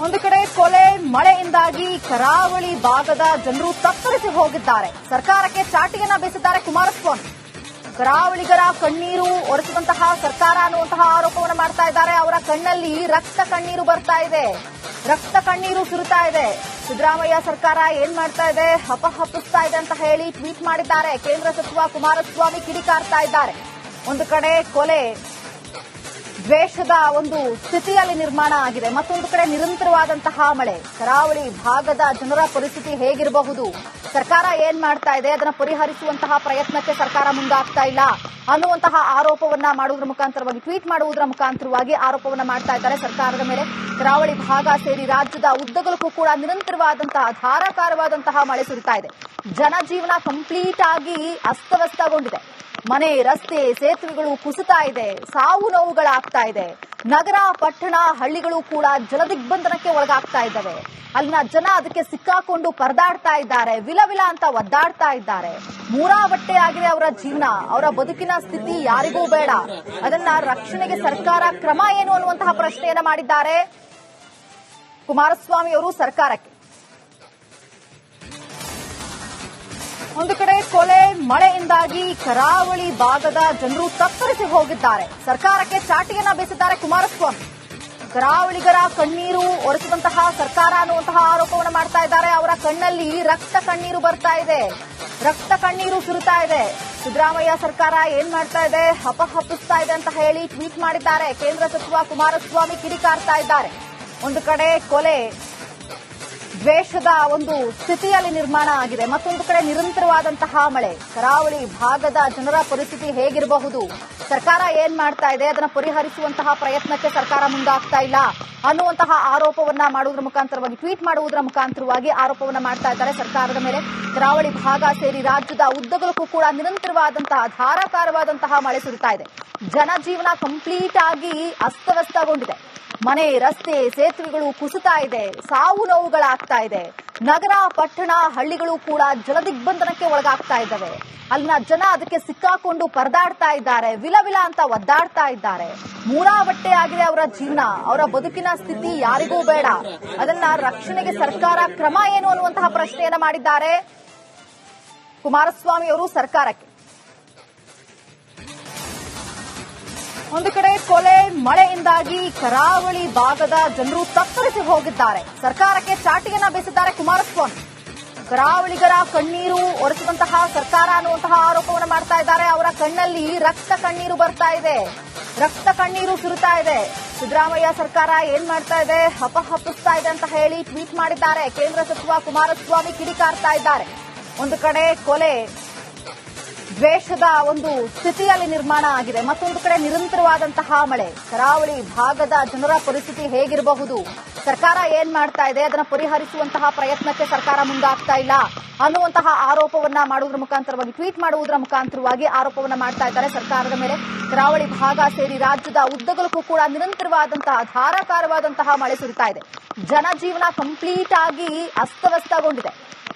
ಒಂದು ಕಡೆ ಕೊಲೆ ಮಳೆಯಿಂದಾಗಿ ಕರಾವಳಿ ಭಾಗದ ಜನರು ತತ್ತರಿಸಿ ಹೋಗಿದ್ದಾರೆ. ಸರ್ಕಾರಕ್ಕೆ ಚಾಟಿಯನ್ನ ಬೀಸಿದ್ದಾರೆ ಕುಮಾರಸ್ವಾಮಿ. ಕರಾವಳಿಗರ ಕಣ್ಣೀರು ಒರೆಸುವಂತಹ ಸರ್ಕಾರ ಅನ್ನುವಂತಹ ಆರೋಪವನ್ನು ಮಾಡ್ತಾ ಇದ್ದಾರೆ. ಅವರ ಕಣ್ಣಲ್ಲಿ ರಕ್ತ ಕಣ್ಣೀರು ಬರ್ತಾ ಇದೆ, ರಕ್ತ ಕಣ್ಣೀರು ಸುರಿತಾ ಇದೆ. ಸಿದ್ದರಾಮಯ್ಯ ಸರ್ಕಾರ ಏನ್ ಮಾಡ್ತಾ ಇದೆ, ಹಪಹಪಿಸ್ತಾ ಇದೆ ಅಂತ ಹೇಳಿ ಟ್ವೀಟ್ ಮಾಡಿದ್ದಾರೆ. ಕೇಂದ್ರ ಸಚಿವ ಕುಮಾರಸ್ವಾಮಿ ಕಿಡಿಕಾರ್ತಾ ಇದ್ದಾರೆ. ಒಂದು ಕಡೆ ಕೊಲೆ ದ್ವೇಷದ ಒಂದು ಸ್ಥಿತಿಯಲ್ಲಿ ನಿರ್ಮಾಣ ಆಗಿದೆ, ಮತ್ತೊಂದು ಕಡೆ ನಿರಂತರವಾದಂತಹ ಮಳೆ. ಕರಾವಳಿ ಭಾಗದ ಜನರ ಪರಿಸ್ಥಿತಿ ಹೇಗಿರಬಹುದು, ಸರ್ಕಾರ ಏನ್ ಮಾಡ್ತಾ ಇದೆ, ಅದನ್ನು ಪರಿಹರಿಸುವಂತಹ ಪ್ರಯತ್ನಕ್ಕೆ ಸರ್ಕಾರ ಮುಂದಾಗ್ತಾ ಇಲ್ಲ ಅನ್ನುವಂತಹ ಆರೋಪವನ್ನ ಮಾಡುವುದರ ಮುಖಾಂತರವಾಗಿ, ಟ್ವೀಟ್ ಮಾಡುವುದರ ಮುಖಾಂತರವಾಗಿ ಆರೋಪವನ್ನ ಮಾಡ್ತಾ ಇದ್ದಾರೆ ಸರ್ಕಾರದ ಮೇಲೆ. ಕರಾವಳಿ ಭಾಗ ಸೇರಿ ರಾಜ್ಯದ ಉದ್ದಗಲಕ್ಕೂ ಕೂಡ ನಿರಂತರವಾದಂತಹ ಧಾರಾಕಾರವಾದಂತಹ ಮಳೆ ಸುರಿತಾ ಇದೆ. ಜನಜೀವನ ಕಂಪ್ಲೀಟ್ ಆಗಿ ಅಸ್ತವ್ಯಸ್ತಗೊಂಡಿದೆ. ಮನೆ, ರಸ್ತೆ, ಸೇತುವೆಗಳು ಕುಸಿತಾ ಇದೆ, ಸಾವು ನೋವುಗಳಾಗ್ತಾ ಇದೆ. ನಗರ, ಪಟ್ಟಣ, ಹಳ್ಳಿಗಳು ಕೂಡ ಜಲದಿಗ್ಬಂಧನಕ್ಕೆ ಒಳಗಾಗ್ತಾ ಇದ್ದಾವೆ. ಅಲ್ಲಿನ ಜನ ಅದಕ್ಕೆ ಸಿಕ್ಕಾಕೊಂಡು ಪರದಾಡ್ತಾ ಇದ್ದಾರೆ, ವಿಲವಿಲ ಅಂತ ಒದ್ದಾಡ್ತಾ ಇದ್ದಾರೆ. ಮೂರಾಬಟ್ಟೆ ಆಗಿದೆ ಅವರ ಜೀವನ, ಅವರ ಬದುಕಿನ ಸ್ಥಿತಿ ಯಾರಿಗೂ ಬೇಡ. ಅದನ್ನ ರಕ್ಷಣೆಗೆ ಸರ್ಕಾರ ಕ್ರಮ ಏನು ಅನ್ನುವಂತಹ ಪ್ರಶ್ನೆಯನ್ನ ಮಾಡಿದ್ದಾರೆ ಕುಮಾರಸ್ವಾಮಿ ಅವರು ಸರ್ಕಾರಕ್ಕೆ. ಒಂದು ಕಡೆ ಕೊಲೆ ಮಳೆಯಿಂದಾಗಿ ಕರಾವಳಿ ಭಾಗದ ಜನರು ತತ್ತರಿಸಿ ಹೋಗಿದ್ದಾರೆ. ಸರ್ಕಾರಕ್ಕೆ ಚಾಟಿಯನ್ನ ಬೀಸಿದ್ದಾರೆ ಕುಮಾರಸ್ವಾಮಿ. ಕರಾವಳಿಗರ ಕಣ್ಣೀರು ಒರೆಸುವಂತಹ ಸರ್ಕಾರ ಅನ್ನುವಂತಹ ಆರೋಪವನ್ನು ಮಾಡ್ತಾ ಇದ್ದಾರೆ. ಅವರ ಕಣ್ಣಲ್ಲಿ ರಕ್ತ ಕಣ್ಣೀರು ಬರ್ತಾ ಇದೆ, ರಕ್ತ ಕಣ್ಣೀರು ಸುರಿತಾ ಇದೆ. ಸಿದ್ದರಾಮಯ್ಯ ಸರ್ಕಾರ ಏನ್ ಮಾಡ್ತಾ ಇದೆ, ಹಪಹಪಿಸ್ತಾ ಇದೆ ಅಂತ ಹೇಳಿ ಟ್ವೀಟ್ ಮಾಡಿದ್ದಾರೆ. ಕೇಂದ್ರ ಸಚಿವ ಕುಮಾರಸ್ವಾಮಿ ಕಿಡಿಕಾರ್ತಾ ಇದ್ದಾರೆ. ಒಂದು ಕಡೆ ಕೊಲೆ ದ್ವೇಷದ ಒಂದು ಸ್ಥಿತಿಯಲ್ಲಿ ನಿರ್ಮಾಣ ಆಗಿದೆ, ಮತ್ತೊಂದು ಕಡೆ ನಿರಂತರವಾದಂತಹ ಮಳೆ. ಕರಾವಳಿ ಭಾಗದ ಜನರ ಪರಿಸ್ಥಿತಿ ಹೇಗಿರಬಹುದು, ಸರ್ಕಾರ ಏನ್ ಮಾಡ್ತಾ ಇದೆ, ಅದನ್ನು ಪರಿಹರಿಸುವಂತಹ ಪ್ರಯತ್ನಕ್ಕೆ ಸರ್ಕಾರ ಮುಂದಾಗ್ತಾ ಇಲ್ಲ ಅನ್ನುವಂತಹ ಆರೋಪವನ್ನ ಮಾಡುವುದರ ಮುಖಾಂತರವಾಗಿ, ಟ್ವೀಟ್ ಮಾಡುವುದರ ಮುಖಾಂತರವಾಗಿ ಆರೋಪವನ್ನ ಮಾಡ್ತಾ ಇದ್ದಾರೆ ಸರ್ಕಾರದ ಮೇಲೆ. ಕರಾವಳಿ ಭಾಗ ಸೇರಿ ರಾಜ್ಯದ ಉದ್ದಗಲಕ್ಕೂ ಕೂಡ ನಿರಂತರವಾದಂತಹ ಧಾರಾಕಾರವಾದಂತಹ ಮಳೆ ಸುರಿತಾ ಇದೆ. ಜನಜೀವನ ಕಂಪ್ಲೀಟ್ ಆಗಿ ಅಸ್ತವ್ಯಸ್ತಗೊಂಡಿದೆ. ಮನೆ, ರಸ್ತೆ, ಸೇತುವೆಗಳು ಕುಸಿತಾ ಇದೆ, ಸಾವು ನೋವುಗಳಾಗ್ತಾ ಇದೆ. ನಗರ, ಪಟ್ಟಣ, ಹಳ್ಳಿಗಳು ಕೂಡ ಜಲದಿಗ್ಬಂಧನಕ್ಕೆ ಒಳಗಾಗ್ತಾ ಇದ್ದಾವೆ. ಅಲ್ಲಿನ ಜನ ಅದಕ್ಕೆ ಸಿಕ್ಕಾಕೊಂಡು ಪರದಾಡ್ತಾ ಇದ್ದಾರೆ, ವಿಲವಿಲ ಅಂತ ಒದ್ದಾಡ್ತಾ ಇದ್ದಾರೆ. ಮೂರಾಬಟ್ಟೆ ಆಗಿದೆ ಅವರ ಜೀವನ, ಅವರ ಬದುಕಿನ ಸ್ಥಿತಿ ಯಾರಿಗೂ ಬೇಡ. ಅದನ್ನ ರಕ್ಷಣೆಗೆ ಸರ್ಕಾರ ಕ್ರಮ ಏನು ಅನ್ನುವಂತಹ ಪ್ರಶ್ನೆಯನ್ನ ಮಾಡಿದ್ದಾರೆ ಕುಮಾರಸ್ವಾಮಿ ಅವರು ಸರ್ಕಾರಕ್ಕೆ. ಒಂದು ಕಡೆ ಕೊಲೆ ಮಳೆಯಿಂದಾಗಿ ಕರಾವಳಿ ಭಾಗದ ಜನರು ತತ್ತರಿಸಿ ಹೋಗಿದ್ದಾರೆ. ಸರ್ಕಾರಕ್ಕೆ ಚಾಟಿಯನ್ನ ಬೀಸಿದ್ದಾರೆ ಕುಮಾರಸ್ವಾಮಿ. ಕರಾವಳಿಗರ ಕಣ್ಣೀರು ಒರೆಸುವಂತಹ ಸರ್ಕಾರ ಅನ್ನುವಂತಹ ಆರೋಪವನ್ನು ಮಾಡ್ತಾ ಇದ್ದಾರೆ. ಅವರ ಕಣ್ಣಲ್ಲಿ ರಕ್ತ ಕಣ್ಣೀರು ಬರ್ತಾ ಇದೆ, ರಕ್ತ ಕಣ್ಣೀರು ಸುರಿತಾ ಇದೆ. ಸಿದ್ದರಾಮಯ್ಯ ಸರ್ಕಾರ ಏನ್ ಮಾಡ್ತಾ ಇದೆ, ಹಪಹಪಿಸ್ತಾ ಇದೆ ಅಂತ ಹೇಳಿ ಟ್ವೀಟ್ ಮಾಡಿದ್ದಾರೆ. ಕೇಂದ್ರ ಸಚಿವ ಕುಮಾರಸ್ವಾಮಿ ಕಿಡಿಕಾರ್ತಾ ಇದ್ದಾರೆ. ಒಂದು ಕಡೆ ಕೊಲೆ ದ್ವೇಷದ ಒಂದು ಸ್ಥಿತಿಯಲ್ಲಿ ನಿರ್ಮಾಣ ಆಗಿದೆ, ಮತ್ತೊಂದು ಕಡೆ ನಿರಂತರವಾದಂತಹ ಮಳೆ. ಕರಾವಳಿ ಭಾಗದ ಜನರ ಪರಿಸ್ಥಿತಿ ಹೇಗಿರಬಹುದು, ಸರ್ಕಾರ ಏನ್ ಮಾಡ್ತಾ ಇದೆ, ಅದನ್ನು ಪರಿಹರಿಸುವಂತಹ ಪ್ರಯತ್ನಕ್ಕೆ ಸರ್ಕಾರ ಮುಂದಾಗ್ತಾ ಇಲ್ಲ ಅನ್ನುವಂತಹ ಆರೋಪವನ್ನ ಮಾಡುವುದರ ಮುಖಾಂತರವಾಗಿ, ಟ್ವೀಟ್ ಮಾಡುವುದರ ಮುಖಾಂತರವಾಗಿ ಆರೋಪವನ್ನ ಮಾಡ್ತಾ ಇದ್ದಾರೆ ಸರ್ಕಾರದ ಮೇಲೆ. ಕರಾವಳಿ ಭಾಗ ಸೇರಿ ರಾಜ್ಯದ ಉದ್ದಗಲಕ್ಕೂ ಕೂಡ ನಿರಂತರವಾದಂತಹ ಧಾರಾಕಾರವಾದಂತಹ ಮಳೆ ಸುರಿತಾ ಇದೆ. ಜನಜೀವನ ಕಂಪ್ಲೀಟ್ ಆಗಿ ಅಸ್ತವ್ಯಸ್ತಗೊಂಡಿದೆ.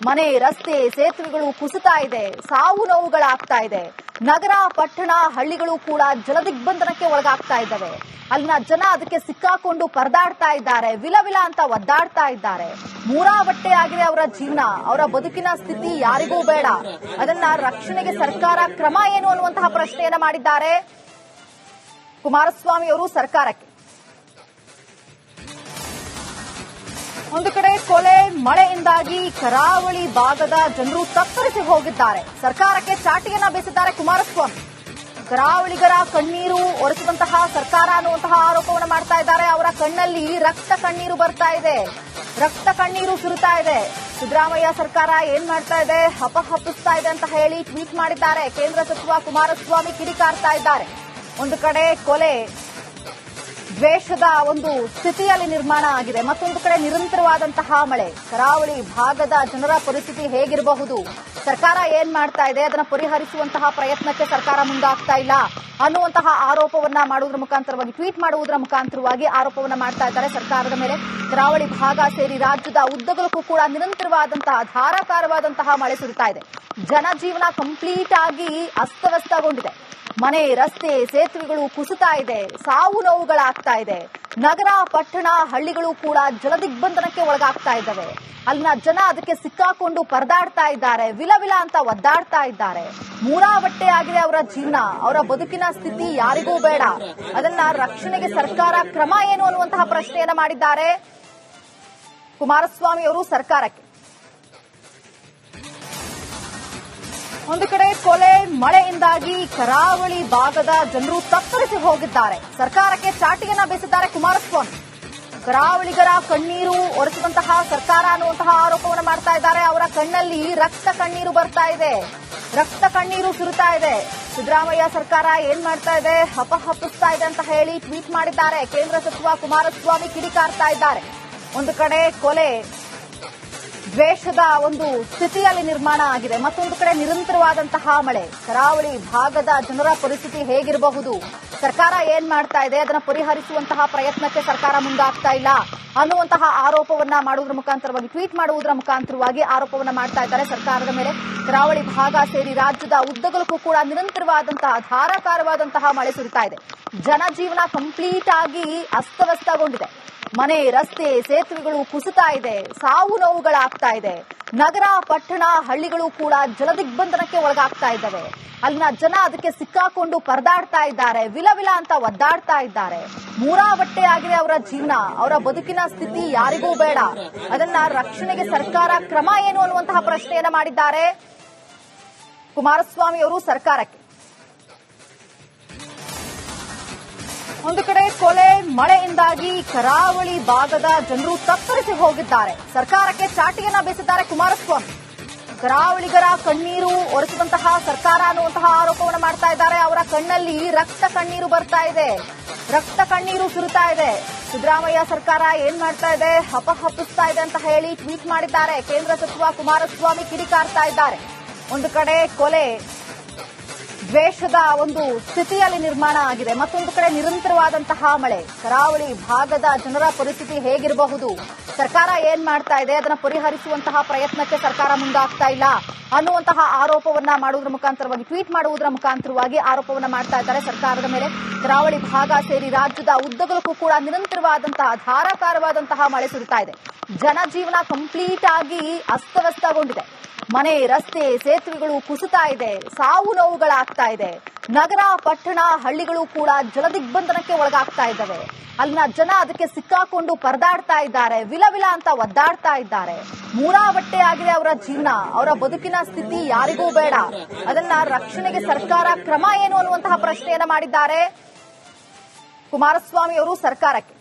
ಮನೆ, ರಸ್ತೆ, ಸೇತುವೆಗಳು ಕುಸಿತಾ ಇದೆ, ಸಾವು ನೋವುಗಳಾಗ್ತಾ ಇದೆ. ನಗರ, ಪಟ್ಟಣ, ಹಳ್ಳಿಗಳು ಕೂಡ ಜಲದಿಗ್ಬಂಧನಕ್ಕೆ ಒಳಗಾಗ್ತಾ ಇದ್ದಾವೆ. ಅಲ್ಲಿನ ಜನ ಅದಕ್ಕೆ ಸಿಕ್ಕಾಕೊಂಡು ಪರದಾಡ್ತಾ ಇದ್ದಾರೆ, ವಿಲವಿಲ ಅಂತ ಒದ್ದಾಡ್ತಾ ಇದ್ದಾರೆ. ಮೂರಾಬಟ್ಟೆ ಆಗಿದೆ ಅವರ ಜೀವನ, ಅವರ ಬದುಕಿನ ಸ್ಥಿತಿ ಯಾರಿಗೂ ಬೇಡ. ಅದನ್ನ ರಕ್ಷಣೆಗೆ ಸರ್ಕಾರ ಕ್ರಮ ಏನು ಅನ್ನುವಂತಹ ಪ್ರಶ್ನೆಯನ್ನ ಮಾಡಿದ್ದಾರೆ ಕುಮಾರಸ್ವಾಮಿ ಅವರು ಸರ್ಕಾರಕ್ಕೆ. ಒಂದು ಕಡೆ ಕೊಲೆ ಮಳೆಯಿಂದಾಗಿ ಕರಾವಳಿ ಭಾಗದ ಜನರು ತತ್ತರಿಸಿ ಹೋಗಿದ್ದಾರೆ. ಸರ್ಕಾರಕ್ಕೆ ಚಾಟಿಯನ್ನ ಬೀಸಿದ್ದಾರೆ ಕುಮಾರಸ್ವಾಮಿ. ಕರಾವಳಿಗರ ಕಣ್ಣೀರು ಒರೆಸುವಂತಹ ಸರ್ಕಾರ ಅನ್ನುವಂತಹ ಆರೋಪವನ್ನು ಮಾಡ್ತಾ ಇದ್ದಾರೆ. ಅವರ ಕಣ್ಣಲ್ಲಿ ರಕ್ತ ಕಣ್ಣೀರು ಬರ್ತಾ ಇದೆ, ರಕ್ತ ಕಣ್ಣೀರು ಸುರಿತಾ ಇದೆ. ಸಿದ್ದರಾಮಯ್ಯ ಸರ್ಕಾರ ಏನ್ ಮಾಡ್ತಾ ಇದೆ, ಹಪಹಪಿಸ್ತಾ ಇದೆ ಅಂತ ಹೇಳಿ ಟ್ವೀಟ್ ಮಾಡಿದ್ದಾರೆ. ಕೇಂದ್ರ ಸಚಿವ ಕುಮಾರಸ್ವಾಮಿ ಕಿಡಿಕಾರ್ತಾ ಇದ್ದಾರೆ. ಒಂದು ಕಡೆ ಕೊಲೆ ದ್ವೇಷದ ಒಂದು ಸ್ಥಿತಿಯಲ್ಲಿ ನಿರ್ಮಾಣ ಆಗಿದೆ, ಮತ್ತೊಂದು ಕಡೆ ನಿರಂತರವಾದಂತಹ ಮಳೆ. ಕರಾವಳಿ ಭಾಗದ ಜನರ ಪರಿಸ್ಥಿತಿ ಹೇಗಿರಬಹುದು, ಸರ್ಕಾರ ಏನ್ ಮಾಡ್ತಾ ಇದೆ, ಅದನ್ನು ಪರಿಹರಿಸುವಂತಹ ಪ್ರಯತ್ನಕ್ಕೆ ಸರ್ಕಾರ ಮುಂದಾಗ್ತಾ ಇಲ್ಲ ಅನ್ನುವಂತಹ ಆರೋಪವನ್ನ ಮಾಡುವುದರ ಮುಖಾಂತರವಾಗಿ, ಟ್ವೀಟ್ ಮಾಡುವುದರ ಮುಖಾಂತರವಾಗಿ ಆರೋಪವನ್ನ ಮಾಡ್ತಾ ಇದ್ದಾರೆ ಸರ್ಕಾರದ ಮೇಲೆ. ಕರಾವಳಿ ಭಾಗ ಸೇರಿ ರಾಜ್ಯದ ಉದ್ದಗಲಕ್ಕೂ ಕೂಡ ನಿರಂತರವಾದಂತಹ ಧಾರಾಕಾರವಾದಂತಹ ಮಳೆ ಸುರಿತಾ ಇದೆ. ಜನಜೀವನ ಕಂಪ್ಲೀಟ್ ಆಗಿ ಅಸ್ತವ್ಯಸ್ತಗೊಂಡಿದೆ. ಮನೆ, ರಸ್ತೆ, ಸೇತುವೆಗಳು ಕುಸಿತಾ ಇದೆ, ಸಾವು ನೋವುಗಳಾಗ್ತಾ ಇದೆ. ನಗರ ಪಟ್ಟಣ ಹಳ್ಳಿಗಳು ಕೂಡ ಜಲದಿಗ್ಬಂಧನಕ್ಕೆ ಒಳಗಾಗ್ತಾ ಇದ್ದಾವೆ. ಅಲ್ಲಿನ ಜನ ಅದಕ್ಕೆ ಸಿಕ್ಕಾಕೊಂಡು ಪರದಾಡ್ತಾ ಇದ್ದಾರೆ, ವಿಲವಿಲ ಅಂತ ಒದ್ದಾಡ್ತಾ ಇದ್ದಾರೆ. ಮೂರಾಬಟ್ಟೆ ಆಗಿದೆ ಅವರ ಜೀವನ, ಅವರ ಬದುಕಿನ ಸ್ಥಿತಿ ಯಾರಿಗೂ ಬೇಡ. ಅದನ್ನ ರಕ್ಷಣೆಗೆ ಸರ್ಕಾರ ಕ್ರಮ ಏನು ಅನ್ನುವಂತಹ ಪ್ರಶ್ನೆಯನ್ನ ಮಾಡಿದ್ದಾರೆ ಕುಮಾರಸ್ವಾಮಿ ಅವರು ಸರ್ಕಾರಕ್ಕೆ. ಒಂದು ಕಡೆ ಕೊಲೆ ಮಳೆಯಿಂದಾಗಿ ಕರಾವಳಿ ಭಾಗದ ಜನರು ತತ್ತರಿಸಿ ಹೋಗಿದ್ದಾರೆ. ಸರ್ಕಾರಕ್ಕೆ ಚಾಟಿಯನ್ನ ಬೀಸಿದ್ದಾರೆ ಕುಮಾರಸ್ವಾಮಿ. ಕರಾವಳಿಗರ ಕಣ್ಣೀರು ಒರೆಸಿದಂತಹ ಸರ್ಕಾರ ಅನ್ನುವಂತಹ ಆರೋಪವನ್ನು ಮಾಡ್ತಾ ಇದ್ದಾರೆ. ಅವರ ಕಣ್ಣಲ್ಲಿ ರಕ್ತ ಕಣ್ಣೀರು ಬರ್ತಾ ಇದೆ, ರಕ್ತ ಕಣ್ಣೀರು ಸುರಿತಾ ಇದೆ. ಸಿದ್ದರಾಮಯ್ಯ ಸರ್ಕಾರ ಏನ್ ಮಾಡ್ತಾ ಇದೆ, ಹಪಹಪಿಸ್ತಾ ಇದೆ ಅಂತ ಹೇಳಿ ಟ್ವೀಟ್ ಮಾಡಿದ್ದಾರೆ. ಕೇಂದ್ರ ಸಚಿವ ಕುಮಾರಸ್ವಾಮಿ ಕಿಡಿಕಾರ್ತಾ ಇದ್ದಾರೆ. ಒಂದು ಕಡೆ ಕೊಲೆ ದ್ವೇಷದ ಒಂದು ಸ್ಥಿತಿಯಲ್ಲಿ ನಿರ್ಮಾಣ ಆಗಿದೆ, ಮತ್ತೊಂದು ಕಡೆ ನಿರಂತರವಾದಂತಹ ಮಳೆ. ಕರಾವಳಿ ಭಾಗದ ಜನರ ಪರಿಸ್ಥಿತಿ ಹೇಗಿರಬಹುದು, ಸರ್ಕಾರ ಏನ್ ಮಾಡ್ತಾ ಇದೆ, ಅದನ್ನು ಪರಿಹರಿಸುವಂತಹ ಪ್ರಯತ್ನಕ್ಕೆ ಸರ್ಕಾರ ಮುಂದಾಗ್ತಾ ಇಲ್ಲ ಅನ್ನುವಂತಹ ಆರೋಪವನ್ನ ಮಾಡುವುದರ ಮುಖಾಂತರವಾಗಿ, ಟ್ವೀಟ್ ಮಾಡುವುದರ ಮುಖಾಂತರವಾಗಿ ಆರೋಪವನ್ನ ಮಾಡ್ತಾ ಇದ್ದಾರೆ ಸರ್ಕಾರದ ಮೇಲೆ. ಕರಾವಳಿ ಭಾಗ ಸೇರಿ ರಾಜ್ಯದ ಉದ್ದಗಲಕ್ಕೂ ಕೂಡ ನಿರಂತರವಾದಂತಹ ಧಾರಾಕಾರವಾದಂತಹ ಮಳೆ ಸುರಿತಾ ಇದೆ. ಜನಜೀವನ ಕಂಪ್ಲೀಟ್ ಆಗಿ ಅಸ್ತವ್ಯಸ್ತಗೊಂಡಿದೆ. ಮನೆ, ರಸ್ತೆ, ಸೇತುವೆಗಳು ಕುಸಿತಾ ಇದೆ, ಸಾವು ನೋವುಗಳಾಗ್ತಾ ಇದೆ. ನಗರ ಪಟ್ಟಣ ಹಳ್ಳಿಗಳು ಕೂಡ ಜಲದಿಗ್ಬಂಧನಕ್ಕೆ ಒಳಗಾಗ್ತಾ ಇದ್ದಾವೆ. ಅಲ್ಲಿನ ಜನ ಅದಕ್ಕೆ ಸಿಕ್ಕಾಕೊಂಡು ಪರದಾಡ್ತಾ ಇದ್ದಾರೆ, ವಿಲವಿಲ ಅಂತ ಒದ್ದಾಡ್ತಾ ಇದ್ದಾರೆ. ಮೂರಾಬಟ್ಟೆ ಆಗಿದೆ ಅವರ ಜೀವನ, ಅವರ ಬದುಕಿನ ಸ್ಥಿತಿ ಯಾರಿಗೂ ಬೇಡ. ಅದನ್ನ ರಕ್ಷಣೆಗೆ ಸರ್ಕಾರ ಕ್ರಮ ಏನು ಅನ್ನುವಂತಹ ಪ್ರಶ್ನೆಯನ್ನ ಮಾಡಿದ್ದಾರೆ ಕುಮಾರಸ್ವಾಮಿ ಅವರು ಸರ್ಕಾರಕ್ಕೆ. ಒಂದು ಕಡೆ ಕೊಲೆ ಮಳೆಯಿಂದಾಗಿ ಕರಾವಳಿ ಭಾಗದ ಜನರು ತತ್ತರಿಸಿ ಹೋಗಿದ್ದಾರೆ. ಸರ್ಕಾರಕ್ಕೆ ಚಾಟಿಯನ್ನ ಬೀಸಿದ್ದಾರೆ ಕುಮಾರಸ್ವಾಮಿ. ಕರಾವಳಿಗರ ಕಣ್ಣೀರು ಒರೆಸಿದಂತಹ ಸರ್ಕಾರ ಅನ್ನುವಂತಹ ಆರೋಪವನ್ನು ಮಾಡ್ತಾ ಇದ್ದಾರೆ. ಅವರ ಕಣ್ಣಲ್ಲಿ ರಕ್ತ ಕಣ್ಣೀರು ಬರ್ತಾ ಇದೆ, ರಕ್ತ ಕಣ್ಣೀರು ಸುರಿತಾ ಇದೆ. ಸಿದ್ದರಾಮಯ್ಯ ಸರ್ಕಾರ ಏನ್ ಮಾಡ್ತಾ ಇದೆ, ಹಪಹಪಿಸ್ತಾ ಇದೆ ಅಂತ ಹೇಳಿ ಟ್ವೀಟ್ ಮಾಡಿದ್ದಾರೆ. ಕೇಂದ್ರ ಸಚಿವ ಕುಮಾರಸ್ವಾಮಿ ಕಿಡಿಕಾರ್ತಾ ಇದ್ದಾರೆ. ಒಂದು ಕಡೆ ಕೊಲೆ ದ್ವೇಷದ ಒಂದು ಸ್ಥಿತಿಯಲ್ಲಿ ನಿರ್ಮಾಣ ಆಗಿದೆ, ಮತ್ತೊಂದು ಕಡೆ ನಿರಂತರವಾದಂತಹ ಮಳೆ. ಕರಾವಳಿ ಭಾಗದ ಜನರ ಪರಿಸ್ಥಿತಿ ಹೇಗಿರಬಹುದು, ಸರ್ಕಾರ ಏನ್ ಮಾಡ್ತಾ ಇದೆ, ಅದನ್ನು ಪರಿಹರಿಸುವಂತಹ ಪ್ರಯತ್ನಕ್ಕೆ ಸರ್ಕಾರ ಮುಂದಾಗ್ತಾ ಇಲ್ಲ ಅನ್ನುವಂತಹ ಆರೋಪವನ್ನ ಮಾಡುವುದರ ಮುಖಾಂತರವಾಗಿ, ಟ್ವೀಟ್ ಮಾಡುವುದರ ಮುಖಾಂತರವಾಗಿ ಆರೋಪವನ್ನ ಮಾಡ್ತಾ ಇದ್ದಾರೆ ಸರ್ಕಾರದ ಮೇಲೆ. ಕರಾವಳಿ ಭಾಗ ಸೇರಿ ರಾಜ್ಯದ ಉದ್ದಗಲಕ್ಕೂ ಕೂಡ ನಿರಂತರವಾದಂತಹ ಧಾರಾಕಾರವಾದಂತಹ ಮಳೆ ಸುರಿತಾ ಇದೆ. ಜನಜೀವನ ಕಂಪ್ಲೀಟ್ ಆಗಿ ಅಸ್ತವ್ಯಸ್ತಗೊಂಡಿದೆ. ಮನೆ, ರಸ್ತೆ, ಸೇತುವೆಗಳು ಕುಸಿತಾ ಇದೆ, ಸಾವು ನೋವುಗಳಾಗ್ತಾ ಇದೆ. ನಗರ ಪಟ್ಟಣ ಹಳ್ಳಿಗಳು ಕೂಡ ಜಲದಿಗ್ಬಂಧನಕ್ಕೆ ಒಳಗಾಗ್ತಾ ಇದ್ದಾವೆ. ಅಲ್ಲಿನ ಜನ ಅದಕ್ಕೆ ಸಿಕ್ಕಾಕೊಂಡು ಪರದಾಡ್ತಾ ಇದ್ದಾರೆ, ವಿಲವಿಲ ಅಂತ ಒದ್ದಾಡ್ತಾ ಇದ್ದಾರೆ. ಮೂರಾಬಟ್ಟೆ ಆಗಿದೆ ಅವರ ಜೀವನ, ಅವರ ಬದುಕಿನ ಸ್ಥಿತಿ ಯಾರಿಗೂ ಬೇಡ. ಅದನ್ನ ರಕ್ಷಣೆಗೆ ಸರ್ಕಾರ ಕ್ರಮ ಏನು ಅನ್ನುವಂತಹ ಪ್ರಶ್ನೆಯನ್ನ ಮಾಡಿದ್ದಾರೆ ಕುಮಾರಸ್ವಾಮಿ ಅವರು ಸರ್ಕಾರಕ್ಕೆ.